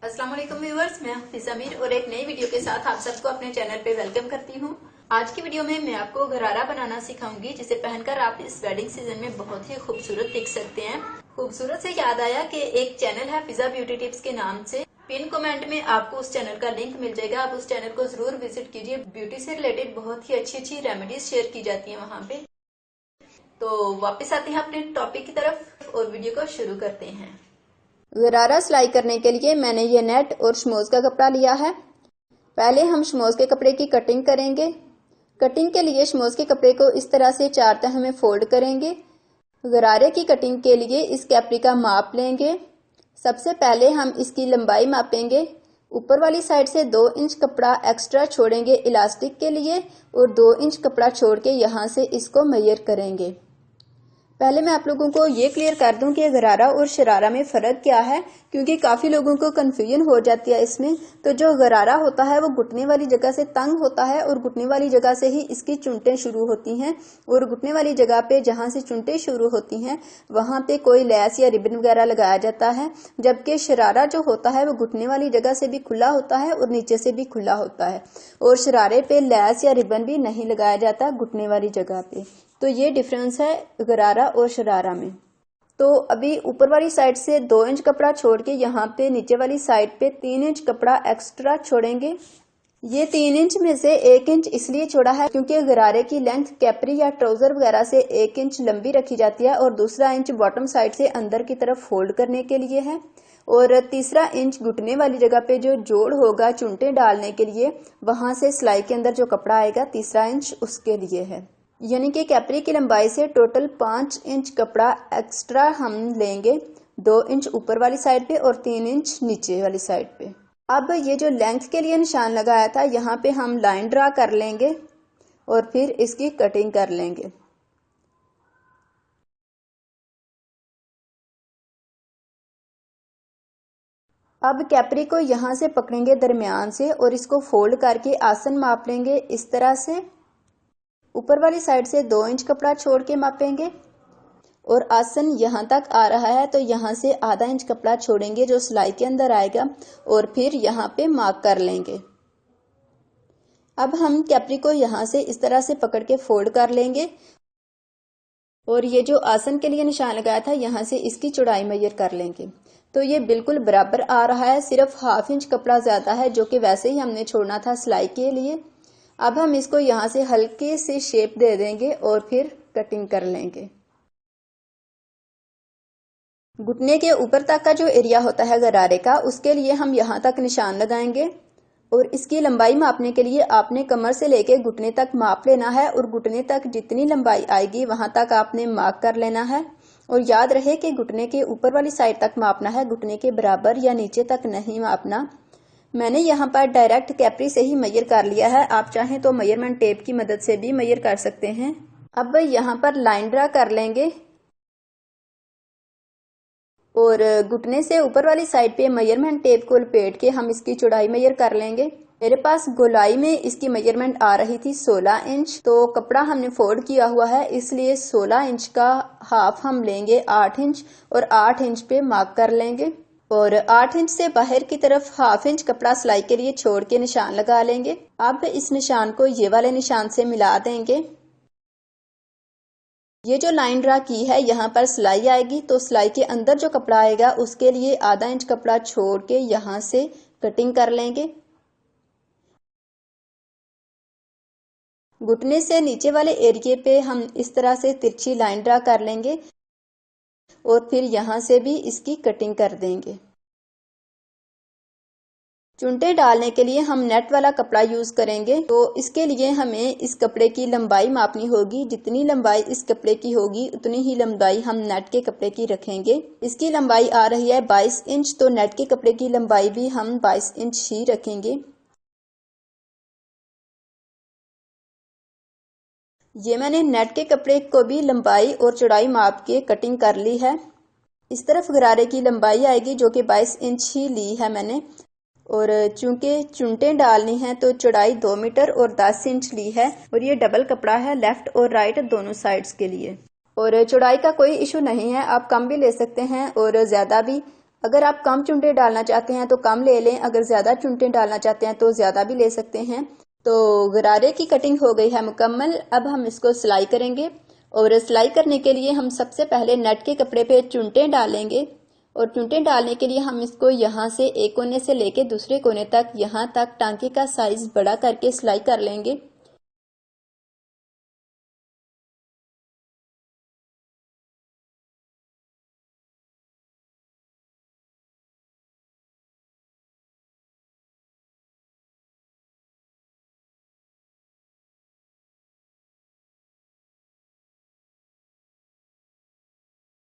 अस्सलाम वालेकुम व्यूअर्स, मैं हफीज़ अमीर और एक नई वीडियो के साथ आप सबको अपने चैनल पे वेलकम करती हूँ। आज की वीडियो में मैं आपको गरारा बनाना सिखाऊंगी, जिसे पहनकर आप इस वेडिंग सीजन में बहुत ही खूबसूरत दिख सकते हैं। खूबसूरत से याद आया कि एक चैनल है फिजा ब्यूटी टिप्स के नाम से। पिन कमेंट में आपको उस चैनल का लिंक मिल जाएगा, आप उस चैनल को जरूर विजिट कीजिए। ब्यूटी से रिलेटेड बहुत ही अच्छी रेमेडीज शेयर की जाती है वहाँ पे। तो वापस आते हैं अपने टॉपिक की तरफ और वीडियो को शुरू करते हैं। गरारा सिलाई करने के लिए मैंने ये नेट और शमोज का कपड़ा लिया है। पहले हम शमोज के कपड़े की कटिंग करेंगे। कटिंग के लिए शमोज के कपड़े को इस तरह से 4 तह में फोल्ड करेंगे। गरारे की कटिंग के लिए इस कैपरी का माप लेंगे। सबसे पहले हम इसकी लंबाई मापेंगे। ऊपर वाली साइड से 2 इंच कपड़ा एक्स्ट्रा छोड़ेंगे इलास्टिक के लिए और 2 इंच कपड़ा छोड़ के यहाँ से इसको मेजर करेंगे। पहले मैं आप लोगों को ये क्लियर कर दूं कि गरारा और शरारा में फ़र्क क्या है, क्योंकि काफ़ी लोगों को कन्फ्यूजन हो जाती है इसमें। तो जो गरारा होता है वो घुटने वाली जगह से तंग होता है और घुटने वाली जगह से ही इसकी चुनटें शुरू होती हैं, और घुटने वाली जगह पे जहाँ से चुनटें शुरू होती हैं वहाँ पे कोई लैस या रिबन वगैरह लगाया जाता है। जबकि शरारा जो होता है वो घुटने वाली जगह से भी खुला होता है और नीचे से भी खुला होता है, और शरारे पे लैस या रिबन भी नहीं लगाया जाता घुटने वाली जगह पे। तो ये डिफरेंस है गरारा और शरारा में। तो अभी ऊपर वाली साइड से 2 इंच कपड़ा छोड़ के यहाँ पे नीचे वाली साइड पे 3 इंच कपड़ा एक्स्ट्रा छोड़ेंगे। ये 3 इंच में से 1 इंच इसलिए छोड़ा है क्योंकि गरारे की लेंथ कैपरी या ट्राउजर वगैरह से 1 इंच लंबी रखी जाती है, और दूसरा इंच बॉटम साइड से अंदर की तरफ फोल्ड करने के लिए है, और तीसरा इंच घुटने वाली जगह पे जो जोड़ होगा चुनटे डालने के लिए, वहां से सिलाई के अंदर जो कपड़ा आएगा तीसरा इंच उसके लिए है। यानी कि कैपरी की लंबाई से टोटल 5 इंच कपड़ा एक्स्ट्रा हम लेंगे, 2 इंच ऊपर वाली साइड पे और 3 इंच नीचे वाली साइड पे। अब ये जो लेंथ के लिए निशान लगाया था यहाँ पे हम लाइन ड्रा कर लेंगे और फिर इसकी कटिंग कर लेंगे। अब कैपरी को यहाँ से पकड़ेंगे दरमियान से और इसको फोल्ड करके आसन माप लेंगे इस तरह से। ऊपर वाली साइड से 2 इंच कपड़ा छोड़ के मापेंगे, और आसन यहाँ तक आ रहा है तो यहाँ से आधा इंच कपड़ा छोड़ेंगे जो सिलाई के अंदर आएगा, और फिर यहाँ पे मार्क कर लेंगे। अब हम कैपरी को यहाँ से इस तरह से पकड़ के फोल्ड कर लेंगे, और ये जो आसन के लिए निशान लगाया था यहाँ से इसकी चौड़ाई मेजर कर लेंगे। तो ये बिल्कुल बराबर आ रहा है, सिर्फ ½ इंच कपड़ा ज्यादा है जो कि वैसे ही हमने छोड़ना था सिलाई के लिए। अब हम इसको यहाँ से हल्के से शेप दे देंगे और फिर कटिंग कर लेंगे। घुटने के ऊपर तक का जो एरिया होता है गरारे का, उसके लिए हम यहाँ तक निशान लगाएंगे, और इसकी लंबाई मापने के लिए आपने कमर से लेके घुटने तक माप लेना है, और घुटने तक जितनी लंबाई आएगी वहां तक आपने मार्क कर लेना है। और याद रहे कि घुटने के ऊपर वाली साइड तक मापना है, घुटने के बराबर या नीचे तक नहीं मापना। मैंने यहाँ पर डायरेक्ट कैपरी से ही मेजर कर लिया है, आप चाहें तो मेजरमेंट टेप की मदद से भी मेजर कर सकते हैं। अब यहाँ पर लाइन ड्रा कर लेंगे, और घुटने से ऊपर वाली साइड पे मेजरमेंट टेप को लपेट के हम इसकी चौड़ाई मेजर कर लेंगे। मेरे पास गोलाई में इसकी मेजरमेंट आ रही थी 16 इंच, तो कपड़ा हमने फोल्ड किया हुआ है इसलिए 16 इंच का हाफ हम लेंगे 8 इंच, और 8 इंच पे मार्क कर लेंगे, और 8 इंच से बाहर की तरफ ½ इंच कपड़ा सिलाई के लिए छोड़ के निशान लगा लेंगे। अब इस निशान को ये वाले निशान से मिला देंगे। ये जो लाइन ड्रा की है यहाँ पर सिलाई आएगी, तो सिलाई के अंदर जो कपड़ा आएगा उसके लिए आधा इंच कपड़ा छोड़ के यहाँ से कटिंग कर लेंगे। घुटने से नीचे वाले एरिए पे हम इस तरह से तिरछी लाइन ड्रा कर लेंगे, और फिर यहाँ से भी इसकी कटिंग कर देंगे। चुनटे डालने के लिए हम नेट वाला कपड़ा यूज करेंगे, तो इसके लिए हमें इस कपड़े की लंबाई मापनी होगी। जितनी लंबाई इस कपड़े की होगी उतनी ही लंबाई हम नेट के कपड़े की रखेंगे। इसकी लंबाई आ रही है 22 इंच, तो नेट के कपड़े की लंबाई भी हम 22 इंच ही रखेंगे। ये मैंने नेट के कपड़े को भी लंबाई और चौड़ाई माप के कटिंग कर ली है। इस तरफ गरारे की लंबाई आएगी जो कि 22 इंच ही ली है मैंने, और चूंकि चुनटें डालनी है तो चौड़ाई 2 मीटर और 10 इंच ली है, और ये डबल कपड़ा है लेफ्ट और राइट दोनों साइड्स के लिए। और चौड़ाई का कोई इशू नहीं है, आप कम भी ले सकते हैं और ज्यादा भी। अगर आप कम चुनटे डालना चाहते हैं तो कम ले लें, अगर ज्यादा चुनटे डालना चाहते हैं तो ज्यादा भी ले सकते हैं। तो गरारे की कटिंग हो गई है मुकम्मल। अब हम इसको सिलाई करेंगे और सिलाई करने के लिए हम सबसे पहले नेट के कपड़े पे चुनटे डालेंगे और चुनटे डालने के लिए हम इसको यहाँ से एक कोने से लेके दूसरे कोने तक यहाँ तक टांके का साइज बड़ा करके सिलाई कर लेंगे।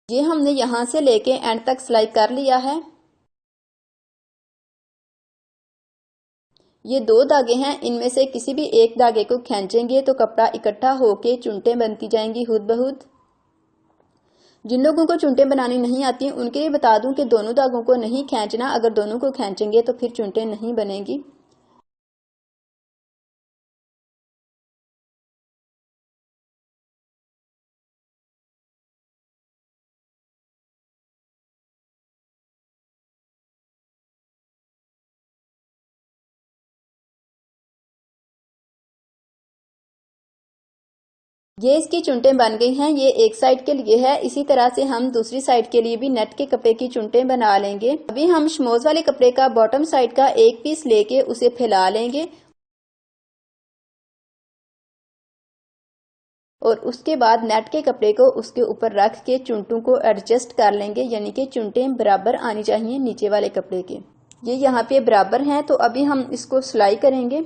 ये हमने यहाँ से लेके एंड तक सिलाई कर लिया है। ये 2 धागे हैं, इनमें से किसी भी एक धागे को खींचेंगे तो कपड़ा इकट्ठा होके चुनटे बनती जाएंगी खुद ब खुद। जिन लोगों को चुनटे बनानी नहीं आती उनके लिए बता दूं कि दोनों धागों को नहीं खींचना, अगर दोनों को खींचेंगे तो फिर चुनटे नहीं बनेगी। ये इसकी चुनटें बन गई हैं। ये एक साइड के लिए है, इसी तरह से हम दूसरी साइड के लिए भी नेट के कपड़े की चुनटें बना लेंगे। अभी हम शमोज वाले कपड़े का बॉटम साइड का एक पीस लेके उसे फैला लेंगे और उसके बाद नेट के कपड़े को उसके ऊपर रख के चुनटों को एडजस्ट कर लेंगे, यानी कि चुनटें बराबर आनी चाहिए नीचे वाले कपड़े के। ये यहाँ पे बराबर हैं, तो अभी हम इसको सिलाई करेंगे।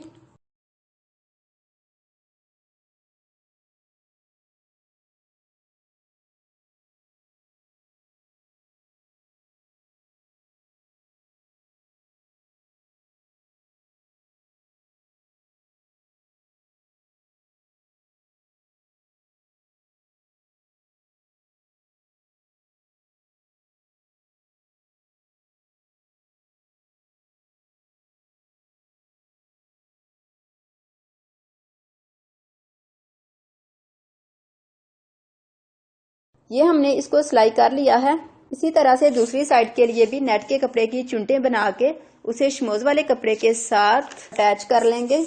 ये हमने इसको सिलाई कर लिया है। इसी तरह से दूसरी साइड के लिए भी नेट के कपड़े की चुनटें बना के उसे शमोज वाले कपड़े के साथ अटैच कर लेंगे।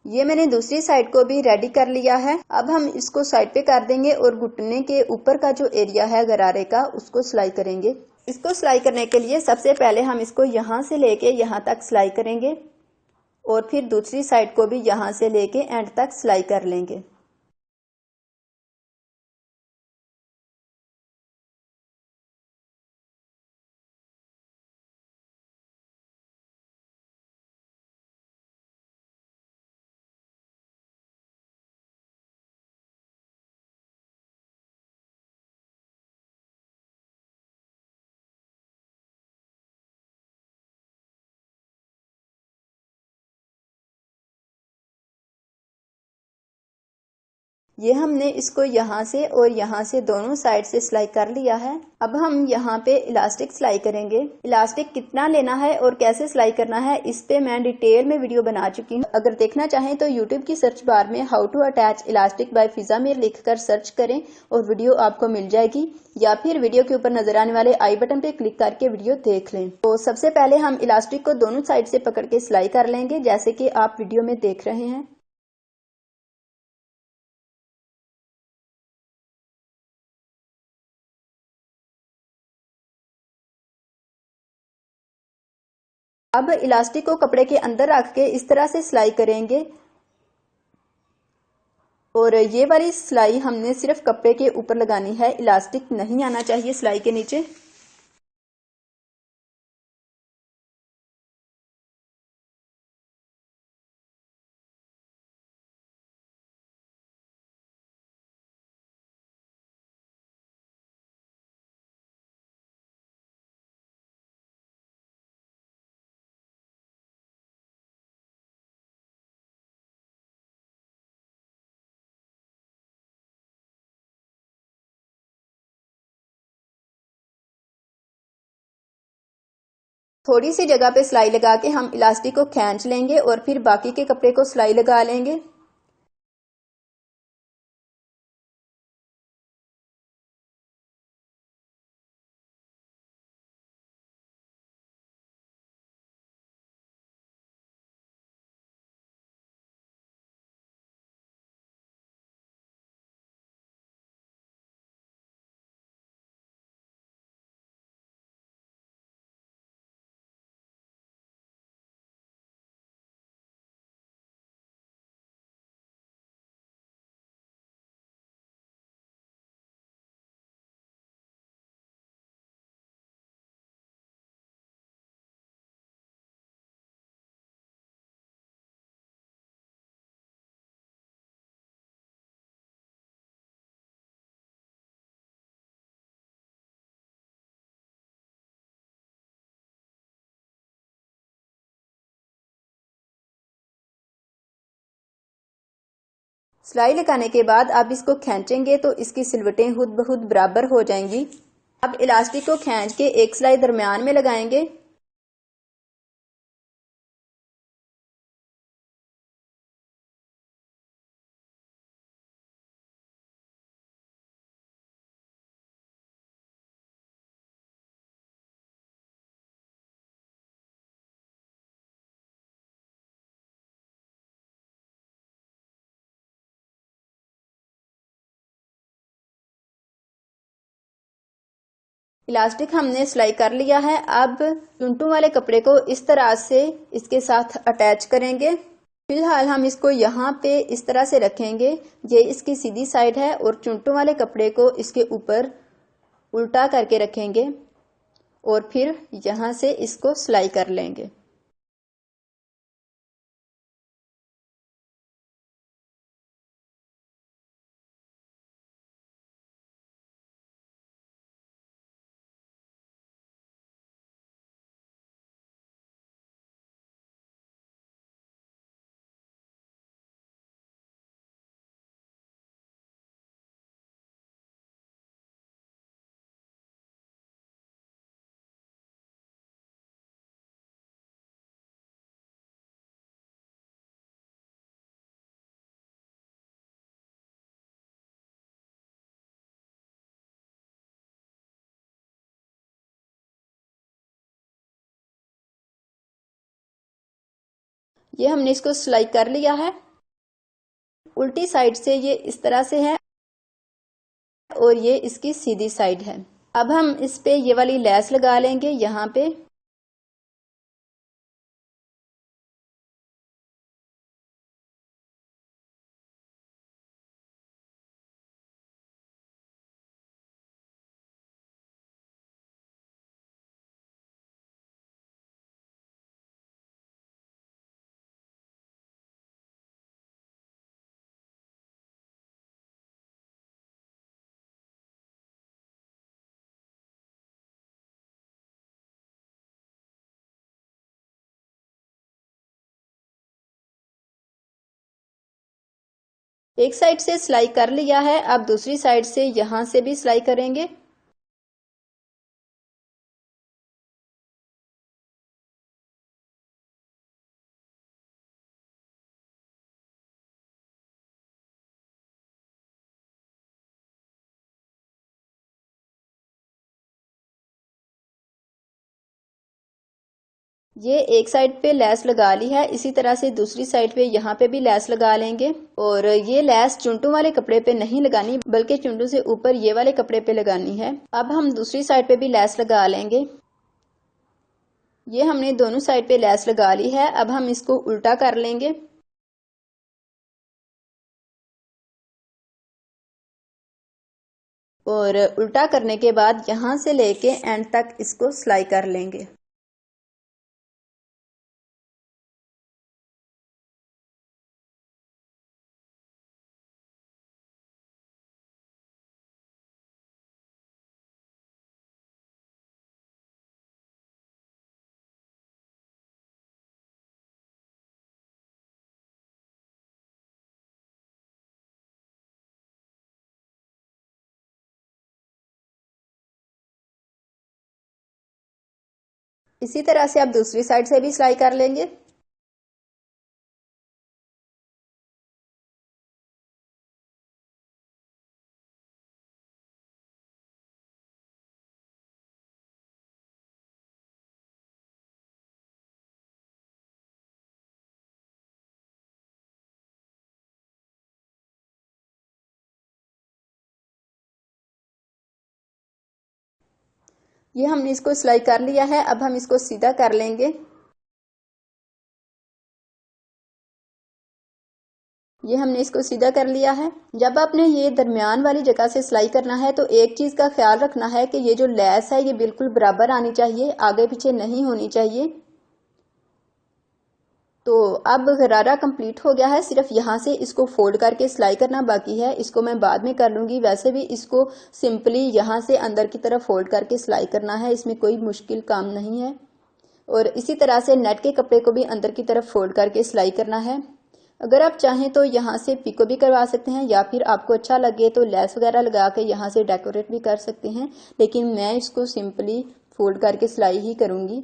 ये मैंने दूसरी साइड को भी रेडी कर लिया है। अब हम इसको साइड पे कर देंगे और घुटने के ऊपर का जो एरिया है गरारे का उसको सिलाई करेंगे। इसको सिलाई करने के लिए सबसे पहले हम इसको यहाँ से लेके यहाँ तक सिलाई करेंगे और फिर दूसरी साइड को भी यहाँ से लेके एंड तक सिलाई कर लेंगे। ये हमने इसको यहाँ से और यहाँ से दोनों साइड से सिलाई कर लिया है। अब हम यहाँ पे इलास्टिक सिलाई करेंगे। इलास्टिक कितना लेना है और कैसे सिलाई करना है इस पे मैं डिटेल में वीडियो बना चुकी हूँ। अगर देखना चाहें तो यूट्यूब की सर्च बार में how to attach elastic by Fiza Mir लिख कर सर्च करें और वीडियो आपको मिल जाएगी, या फिर वीडियो के ऊपर नजर आने वाले आई बटन पे क्लिक करके वीडियो देख लें। तो सबसे पहले हम इलास्टिक को दोनों साइड से पकड़ के सिलाई कर लेंगे, जैसे कि आप वीडियो में देख रहे हैं। अब इलास्टिक को कपड़े के अंदर रख के इस तरह से सिलाई करेंगे और ये वाली सिलाई हमने सिर्फ कपड़े के ऊपर लगानी है, इलास्टिक नहीं आना चाहिए सिलाई के नीचे। थोड़ी सी जगह पे सिलाई लगा के हम इलास्टिक को खींच लेंगे और फिर बाकी के कपड़े को सिलाई लगा लेंगे। सिलाई लगाने के बाद आप इसको खींचेंगे तो इसकी सिलवटें खुद ब खुद बराबर हो जाएंगी। अब इलास्टिक को खींच के एक सिलाई दरमियान में लगाएंगे। इलास्टिक हमने सिलाई कर लिया है। अब चुंटू वाले कपड़े को इस तरह से इसके साथ अटैच करेंगे। फिलहाल हम इसको यहाँ पे इस तरह से रखेंगे। ये इसकी सीधी साइड है और चुंटू वाले कपड़े को इसके ऊपर उल्टा करके रखेंगे और फिर यहाँ से इसको सिलाई कर लेंगे। ये हमने इसको सिलाई कर लिया है। उल्टी साइड से ये इस तरह से है और ये इसकी सीधी साइड है। अब हम इस पे ये वाली लेस लगा लेंगे यहाँ पे। एक साइड से सिलाई कर लिया है। अब दूसरी साइड से यहाँ से भी सिलाई करेंगे। ये एक साइड पे लेस लगा ली है। इसी तरह से दूसरी साइड पे यहाँ पे भी लेस लगा लेंगे और ये लेस चुंटू वाले कपड़े पे नहीं लगानी बल्कि चुंटू से ऊपर ये वाले कपड़े पे लगानी है। अब हम दूसरी साइड पे भी लेस लगा लेंगे। ये हमने दोनों साइड पे लेस लगा ली है। अब हम इसको उल्टा कर लेंगे और उल्टा करने के बाद यहाँ से लेके एंड तक इसको सिलाई कर लेंगे। इसी तरह से आप दूसरी साइड से भी सिलाई कर लेंगे। ये हमने इसको सिलाई कर लिया है। अब हम इसको सीधा कर लेंगे। ये हमने इसको सीधा कर लिया है। जब आपने ये दरमियान वाली जगह से सिलाई करना है तो एक चीज का ख्याल रखना है कि ये जो लेस है ये बिल्कुल बराबर आनी चाहिए, आगे पीछे नहीं होनी चाहिए। तो अब गरारा कंप्लीट हो गया है। सिर्फ यहाँ से इसको फोल्ड करके सिलाई करना बाकी है। इसको मैं बाद में कर लूंगी। वैसे भी इसको सिंपली यहाँ से अंदर की तरफ फोल्ड करके सिलाई करना है, इसमें कोई मुश्किल काम नहीं है। और इसी तरह से नेट के कपड़े को भी अंदर की तरफ फोल्ड करके सिलाई करना है। अगर आप चाहें तो यहाँ से पिको भी करवा सकते हैं या फिर आपको अच्छा लगे तो लेस वगैरह लगा के यहाँ से डेकोरेट भी कर सकते हैं, लेकिन मैं इसको सिंपली फोल्ड करके सिलाई ही करूंगी।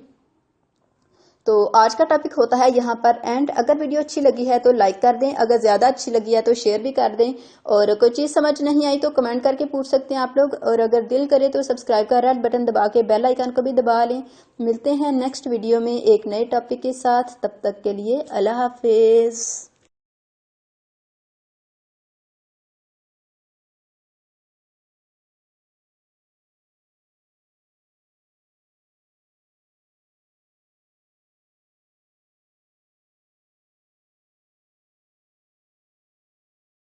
तो आज का टॉपिक होता है यहाँ पर एंड। अगर वीडियो अच्छी लगी है तो लाइक कर दें, अगर ज्यादा अच्छी लगी है तो शेयर भी कर दें, और कोई चीज समझ नहीं आई तो कमेंट करके पूछ सकते हैं आप लोग, और अगर दिल करे तो सब्सक्राइब का रेड बटन दबा के बेल आइकन को भी दबा लें। मिलते हैं नेक्स्ट वीडियो में एक नए टॉपिक के साथ, तब तक के लिए अल्लाह हाफिज।